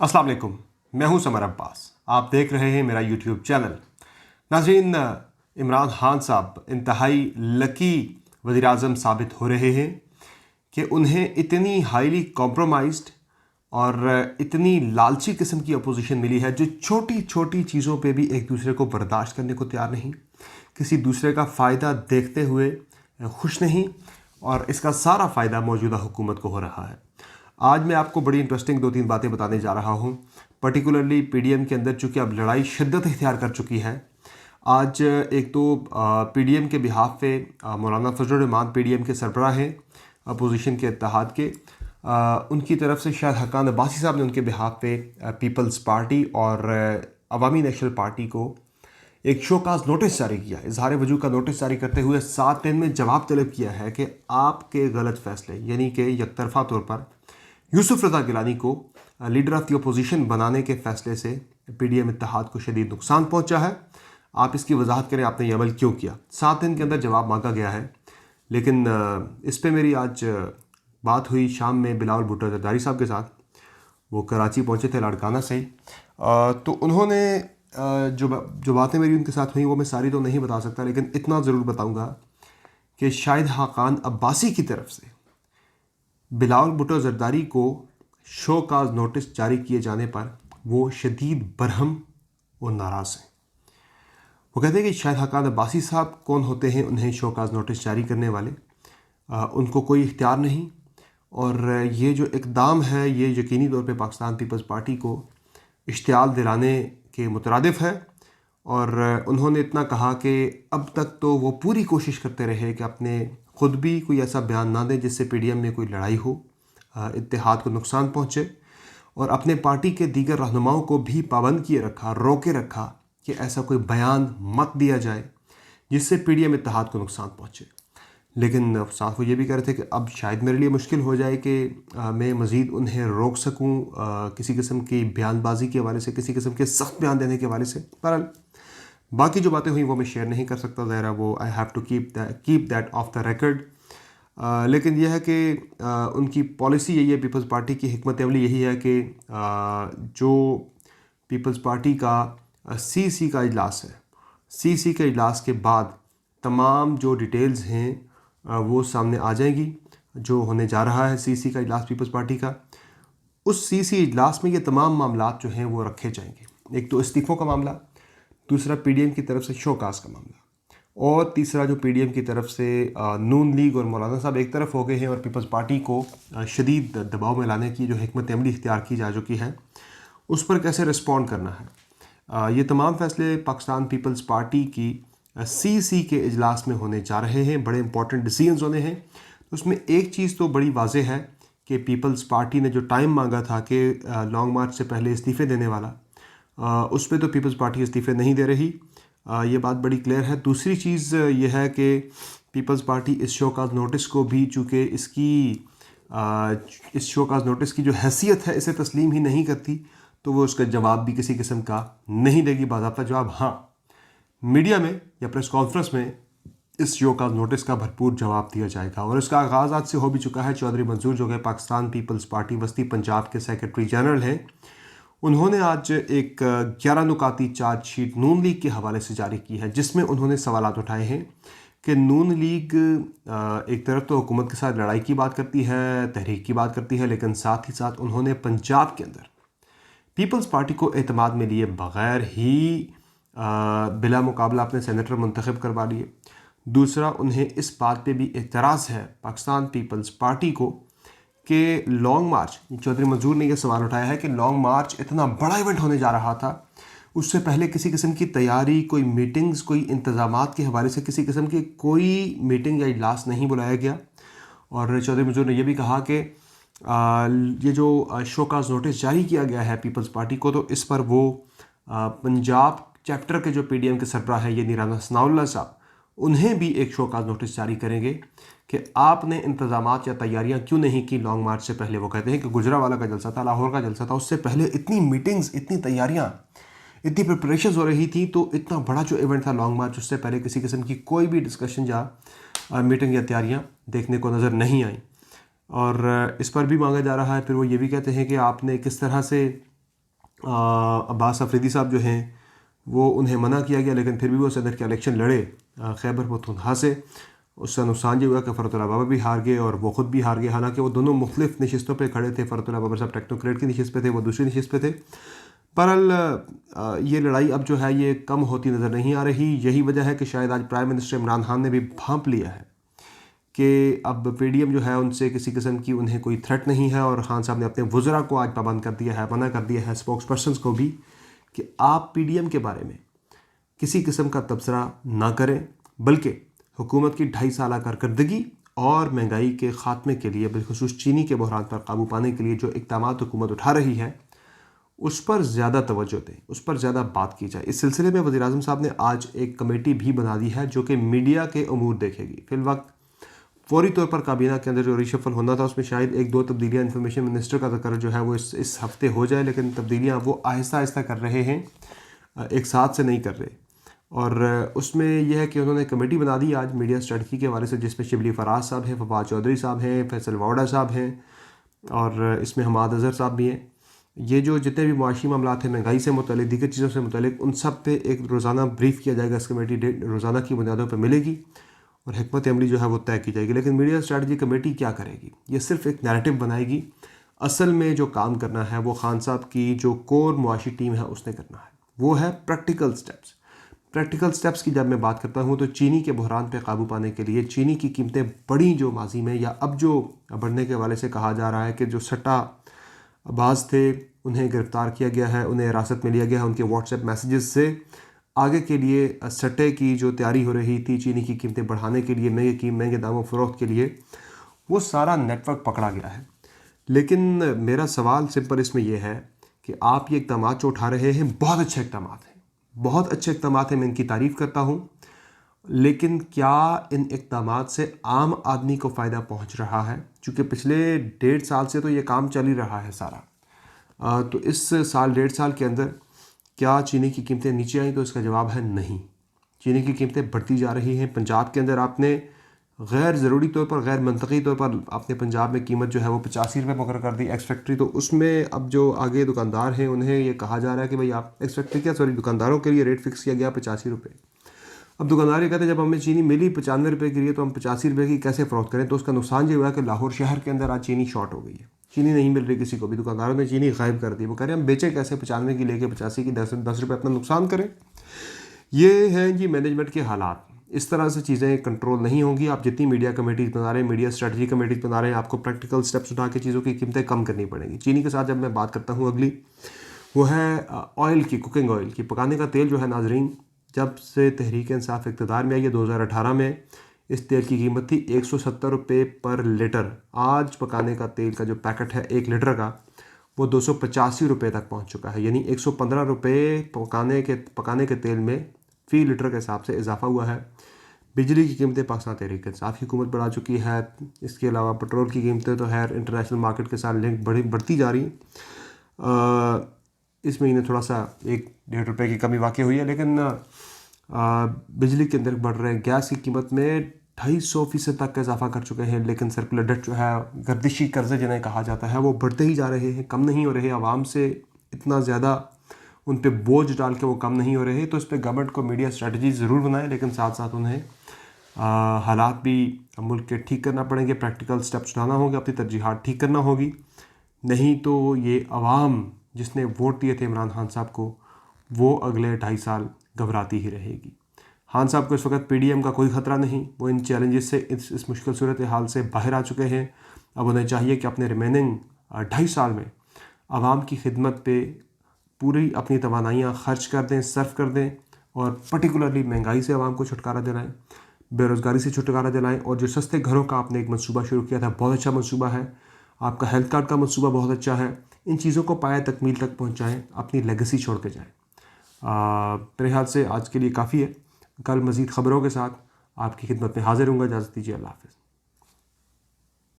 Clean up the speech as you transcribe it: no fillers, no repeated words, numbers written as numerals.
अस्सलाम वालेकुम। मैं हूं समर अब्बास। आप देख रहे हैं मेरा यूट्यूब चैनल। नाज़रीन, इमरान खान साहब इंतहाई लकी वज़ीर-ए-आज़म साबित हो रहे हैं कि उन्हें इतनी हाईली कॉम्प्रोमाइज्ड और इतनी लालची किस्म की अपोजिशन मिली है जो छोटी छोटी चीज़ों पे भी एक दूसरे को बर्दाश्त करने को तैयार नहीं, किसी दूसरे का फ़ायदा देखते हुए खुश नहीं, और इसका सारा फ़ायदा मौजूदा हुकूमत को हो रहा है। आज मैं आपको बड़ी इंटरेस्टिंग 2-3 बातें बताने जा रहा हूँ। पर्टिकुलरली पीडीएम के अंदर चूँकि अब लड़ाई शिद्दत इख्तियार कर चुकी है। आज एक तो पीडीएम के बिहाफ पे मौलाना फजलुर रहमान पीडीएम के सरबराह हैं अपोजिशन के इत्तेहाद के, उनकी तरफ से शायद हक्कान अब्बासी साहब ने उनके बिहाफ पे पीपल्स पार्टी और अवामी नेशनल पार्टी को एक शोकाज नोटिस जारी किया, इजहार वजूद का नोटिस जारी करते हुए 7 दिन में जवाब तलब किया है कि आपके गलत फैसले यानी कि यकतरफा तौर पर यूसुफ रज़ा गिलानी को लीडर ऑफ द अपोजिशन बनाने के फैसले से पीडीएम इत्तेहाद को शदीद नुकसान पहुंचा है। आप इसकी वजाहत करें, आपने ये अमल क्यों किया। 7 दिन के अंदर जवाब मांगा गया है, लेकिन इस पे मेरी आज बात हुई शाम में बिलावल भुट्टो जरदारी साहब के साथ। वो कराची पहुंचे थे लाड़काना से ही। तो उन्होंने जो बातें मेरी उनके साथ हुई वो मैं सारी तो नहीं बता सकता, लेकिन इतना ज़रूर बताऊँगा कि शाहिद खाकान अब्बासी की तरफ से बिलावल भुट्टो जरदारी को शोकाज नोटिस जारी किए जाने पर वो शदीद बरहम और नाराज़ हैं। वो कहते हैं कि शाहिद खाकान अब्बासी साहब कौन होते हैं उन्हें शोकाज नोटिस जारी करने वाले, उनको कोई इख्तियार नहीं, और ये जो इक़दाम है ये यकीनी तौर पे पाकिस्तान पीपल्स पार्टी को इश्तियाल दिलाने के मुतरादिफ है। और उन्होंने इतना कहा कि अब तक तो वो पूरी कोशिश करते रहे कि अपने ख़ुद भी कोई ऐसा बयान ना दें जिससे पीडीएम में कोई लड़ाई हो, इत्तेहाद को नुकसान पहुँचे, और अपने पार्टी के दीगर रहनुमाओं को भी पाबंद किए रखा, रोके रखा कि ऐसा कोई बयान मत दिया जाए जिससे पीडीएम इत्तेहाद को नुकसान पहुँचे। लेकिन साथ वो ये भी कह रहे थे कि अब शायद मेरे लिए मुश्किल हो जाए कि मैं मज़ीद उन्हें रोक सकूं किसी किस्म की बयानबाजी के हवाले से, किसी किस्म के सख्त बयान देने के हवाले से। बहरहाल बाकी जो बातें हुई वो मैं शेयर नहीं कर सकता, ज़ाहिर वो I have to keep that off the record. लेकिन यह है कि उनकी पॉलिसी यही है, पीपल्स पार्टी की हिकमत अमली यही है कि जो पीपल्स पार्टी का सीसी का इजलास है, सीसी के इजलास के बाद तमाम जो डिटेल्स हैं वो सामने आ जाएंगी। जो होने जा रहा है सीसी का इजलास पीपल्स पार्टी का, उस सीसी इजलास में ये तमाम मामलात जो हैं वो रखे जाएंगे। एक तो इस्तीफ़ों का मामला, दूसरा पीडीएम की तरफ से शोकास का मामला, और तीसरा जो पीडीएम की तरफ से नून लीग और मौलाना साहब एक तरफ हो गए हैं और पीपल्स पार्टी को शदीद दबाव में लाने की जो हिकमत अमली इख्तियार की जा चुकी है उस पर कैसे रिस्पॉन्ड करना है। ये तमाम फैसले पाकिस्तान पीपल्स पार्टी की सीसी के इजलास में होने जा रहे हैं। बड़े इंपॉर्टेंट डिसीजंस होने हैं। तो उसमें एक चीज़ तो बड़ी वाज़ेह है कि पीपल्स पार्टी ने जो टाइम मांगा था कि लॉन्ग मार्च से पहले इस्तीफ़े देने वाला, उस पर तो पीपल्स पार्टी इस्तीफ़े नहीं दे रही, ये बात बड़ी क्लियर है। दूसरी चीज़ ये है कि पीपल्स पार्टी इस शोकाज नोटिस को भी, चूँकि इस शोकाज नोटिस की जो हैसियत है इसे तस्लीम ही नहीं करती, तो वो उसका जवाब भी किसी किस्म का नहीं देगी। बाज़ाब्ता जवाब हाँ, मीडिया में या प्रेस कॉन्फ्रेंस में इस शोकाज नोटिस का भरपूर जवाब दिया जाएगा, और इसका आगाज़ आज से हो भी चुका है। चौधरी मंसूर जो कि पाकिस्तान पीपल्स पार्टी वस्ती पंजाब के सेक्रेटरी जनरल हैं, उन्होंने आज एक 11 नुकाती चार्जशीट नून लीग के हवाले से जारी की है, जिसमें उन्होंने सवालात उठाए हैं कि नून लीग एक तरफ तो हुकूमत के साथ लड़ाई की बात करती है, तहरीक की बात करती है, लेकिन साथ ही साथ उन्होंने पंजाब के अंदर पीपल्स पार्टी को एतमाद में लिए बग़ैर ही बिला मुकाबला अपने सेनेटर मुंतखब करवा लिए। दूसरा, उन्हें इस बात पे भी एतराज़ है पाकिस्तान पीपल्स पार्टी को कि लॉन्ग मार्च, चौधरी मंसूर ने यह सवाल उठाया है कि लॉन्ग मार्च इतना बड़ा इवेंट होने जा रहा था, उससे पहले किसी किस्म की तैयारी, कोई मीटिंग्स, कोई इंतज़ामात के हवाले से किसी किस्म की कोई मीटिंग या इजलास नहीं बुलाया गया। और चौधरी मंसूर ने यह भी कहा कि ये जो शोकाज नोटिस जारी किया गया है पीपल्स पार्टी को, तो इस पर वो पंजाब चैप्टर के जो पीडीएम के सरबराह है यानी राना सनाउल्लाह साहब, उन्हें भी एक शोकाज नोटिस जारी करेंगे कि आपने इंतज़ामात या तैयारियां क्यों नहीं की लॉन्ग मार्च से पहले। वो कहते हैं कि गुजरावाला का जलसा था, लाहौर का जलसा था, उससे पहले इतनी मीटिंग्स, इतनी तैयारियां, इतनी प्रिपरेशंस हो रही थी, तो इतना बड़ा जो इवेंट था लॉन्ग मार्च, उससे पहले किसी किस्म की कोई भी डिस्कशन या मीटिंग या तैयारियाँ देखने को नज़र नहीं आई। और इस पर भी मांगा जा रहा है। फिर वो ये भी कहते हैं कि आपने किस तरह से अब्बास अफरीदी साहब जो हैं वो उन्हें मना किया गया, लेकिन फिर भी वो सदर के इलेक्शन लड़े खैबर पख्तूनख्वा से। उसका नुकसान ये हुआ कि फ़रतुल्लाह बाबर भी हार गए और वो ख़ुद भी हार गए। हालांकि वो दोनों मुख्तलिफ नशिस्तों पे खड़े थे। फ़रतुल्लाह बाबर साहब टेक्नोक्रेट की नशिस्त पे थे, वो दूसरी नशिस्त पे थे। बहरहाल ये लड़ाई अब जो है ये कम होती नज़र नहीं आ रही। यही वजह है कि शायद आज प्राइम मिनिस्टर इमरान खान ने भी भांप लिया है कि अब PDM जो है उनसे किसी किस्म की उन्हें कोई थ्रेट नहीं है, और खान साहब ने अपने वज़रा को आज पाबंद कर दिया है, मना कर दिया है स्पोक्स पर्सनस को भी कि आप PDM के बारे में किसी किस्म का तबसरा ना करें, बल्कि हुकूमत की 2.5 साल कारकर्दगी और महंगाई के ख़ात्मे के लिए, बिलखुसूस चीनी के बहरान पर काबू पाने के लिए जो इक़दामात हुकूमत उठा रही है उस पर ज़्यादा तवज्जो दें, उस पर ज़्यादा बात की जाए। इस सिलसिले में वज़ीर-ए-आज़म साहब ने आज एक कमेटी भी बना दी है जो कि मीडिया के अमूर देखेगी। फ़िलवक्त फौरी तौर पर काबीना के अंदर जो रिशफल होना था उसमें शायद 1-2 तब्दीलियाँ इंफॉर्मेशन मिनिस्टर का ज़िक्र जो है वो इस हफ्ते हो जाए, लेकिन तब्दीलियाँ वो आहिस्ता आहिस्ता कर रहे हैं, एक साथ से नहीं कर रहे। और उसमें यह है कि उन्होंने कमेटी बना दी आज मीडिया स्ट्रेटजी के हवाले से, जिसमें शिबली फराज साहब हैं, फवाद चौधरी साहब हैं, फैसल वावड़ा साहब हैं और इसमें हमाद अज़हर साहब भी हैं। ये जो जितने भी मुआशी मामलात हैं, महंगाई से मुतल्लिक, दीगर चीज़ों से मुतल्लिक, उन सब पे एक रोज़ाना ब्रीफ़ किया जाएगा। इस कमेटी रोज़ाना की बुनियादों पर मिलेगी और हिकमत अमली जो है वो तय की जाएगी। लेकिन मीडिया स्ट्रेटजी कमेटी क्या करेगी? ये सिर्फ एक नैरेटिव बनाएगी। असल में जो काम करना है वो खान साहब की जो कोर मुआशी टीम है उसने करना है, वो है प्रैक्टिकल स्टेप्स। प्रैक्टिकल स्टेप्स की जब मैं बात करता हूँ तो चीनी के बहरान पे काबू पाने के लिए चीनी की कीमतें बढ़ी जो माजी में या अब जो बढ़ने के हवाले से कहा जा रहा है कि जो सट्टाबाज थे उन्हें गिरफ़्तार किया गया है, उन्हें हिरासत में लिया गया है, उनके व्हाट्सएप मैसेजेस से आगे के लिए सट्टे की जो तैयारी हो रही थी चीनी की कीमतें बढ़ाने के लिए, महंगे दामों फ़रोख्त के लिए, वो सारा नेटवर्क पकड़ा गया है। लेकिन मेरा सवाल सिंपल इसमें यह है कि आप ये इक़दाम जो उठा रहे हैं बहुत अच्छे इक़दाम हैं, बहुत अच्छे इक़दाम हैं, मैं इनकी तारीफ़ करता हूँ, लेकिन क्या इन इक़दाम से आम आदमी को फ़ायदा पहुँच रहा है? चूँकि पिछले 1.5 साल से तो ये काम चल ही रहा है सारा। तो इस साल 1.5 साल के अंदर क्या चीनी की कीमतें नीचे आई? तो इसका जवाब है नहीं। चीनी की कीमतें बढ़ती जा रही हैं। पंजाब के अंदर आपने गैर ज़रूरी तौर पर, गैर मंतकी तौर पर आपने पंजाब में कीमत जो है वो 85 रुपये मुकर्रर कर दी एक्स फैक्ट्री। तो उसमें अब जो आगे दुकानदार हैं उन्हें ये कहा जा रहा है कि भाई आप एक्स फैक्ट्री क्या, सॉरी, दुकानदारों के लिए रेट फिक्स किया गया 85 रुपये। अब दुकानदार ये कहते हैं जब हमें चीनी मिली 95 रुपये के लिए तो हम 85 रुपये की कैसे फ़रोख्त करें? तो उसका नुकसान ये हुआ कि लाहौर शहर के अंदर आज चीनी शॉर्ट हो गई है, चीनी नहीं मिल रही किसी को भी। दुकानदारों ने चीनी गायब कर दी। वो कह रहे हैं हम बेचें कैसे 95 की लेके 85 की, 10 रुपये अपना नुकसान करें। ये हैं जी मैनेजमेंट के हालात। इस तरह से चीज़ें कंट्रोल नहीं होंगी। आप जितनी मीडिया कमेटीज़ बना रहे हैं, मीडिया स्ट्रेटजी कमेटीज़ बना रहे हैं, आपको प्रैक्टिकल स्टेप्स उठा के चीज़ों की कीमतें कम करनी पड़ेंगी। चीनी के साथ जब मैं बात करता हूँ अगली, वो है ऑयल की, कुकिंग ऑयल की, पकाने का तेल जो है नाजरीन, जब से तहरीक इंसाफ इक़्तिदार में आई है 2018 में, इस तेल की कीमत थी 170 रुपये पर लीटर। आज पकाने का तेल का जो पैकेट है 1 लीटर का, वो 285 रुपये तक पहुंच चुका है। यानी 115 रुपये पकाने के तेल में फ़ी लीटर के हिसाब से इजाफा हुआ है। बिजली की कीमतें पाकिस्तान तहरीक इंसाफ की हुकूमत बढ़ा चुकी है। इसके अलावा पेट्रोल की कीमतें तो है इंटरनेशनल मार्केट के साथ लिंक बढ़ती जा रही। इस महीने थोड़ा सा 1-1.5 रुपये की कमी वाक़ई हुई है, लेकिन बिजली के अंदर बढ़ रहे हैं। गैस की कीमत में 250% तक का इजाफा कर चुके हैं, लेकिन सर्कुलर डेट जो है, गर्दिशी कर्जे जिन्हें कहा जाता है, वो बढ़ते ही जा रहे हैं, कम नहीं हो रहे। आवाम से इतना ज़्यादा उन पे बोझ डाल के वो कम नहीं हो रहे। तो इस पर गवर्नमेंट को मीडिया स्ट्रेटजी ज़रूर बनाए, लेकिन साथ साथ उन्हें हालात भी मुल्क के ठीक करना पड़ेंगे, प्रैक्टिकल स्टेप्स उठाना होगा, अपनी तरजीहात ठीक करना होगी। नहीं तो ये अवाम जिसने वोट दिए थे इमरान खान साहब को, वो अगले 2.5 साल घबराती ही रहेगी। खान साहब को इस वक्त PDM का कोई ख़तरा नहीं। वो इन चैलेंजेस से, इस मुश्किल सूरत हाल से बाहर आ चुके हैं। अब उन्हें चाहिए कि अपने रिमेनिंग 2.5 साल में आवाम की खिदमत पे पूरी अपनी तवानाइयाँ खर्च कर दें, सर्फ कर दें, और पर्टिकुलरली महंगाई से आवाम को छुटकारा दिलाएँ, बेरोज़गारी से छुटकारा दिलाएँ। और जो सस्ते घरों का आपने एक मंसूबा शुरू किया था, बहुत अच्छा मंसूबा है। आपका हेल्थ कार्ड का मंसूबा बहुत अच्छा है। इन चीज़ों को पाया तकमील तक पहुँचाएँ, अपनी लेगेसी छोड़ के जाएँ। मेरे ख्याल से आज के लिए काफ़ी है। कल मज़ीद ख़बरों के साथ आपकी खिदमत में हाज़िर हूँगा। इजाज़त दीजिए, अल्लाह हाफ़िज़।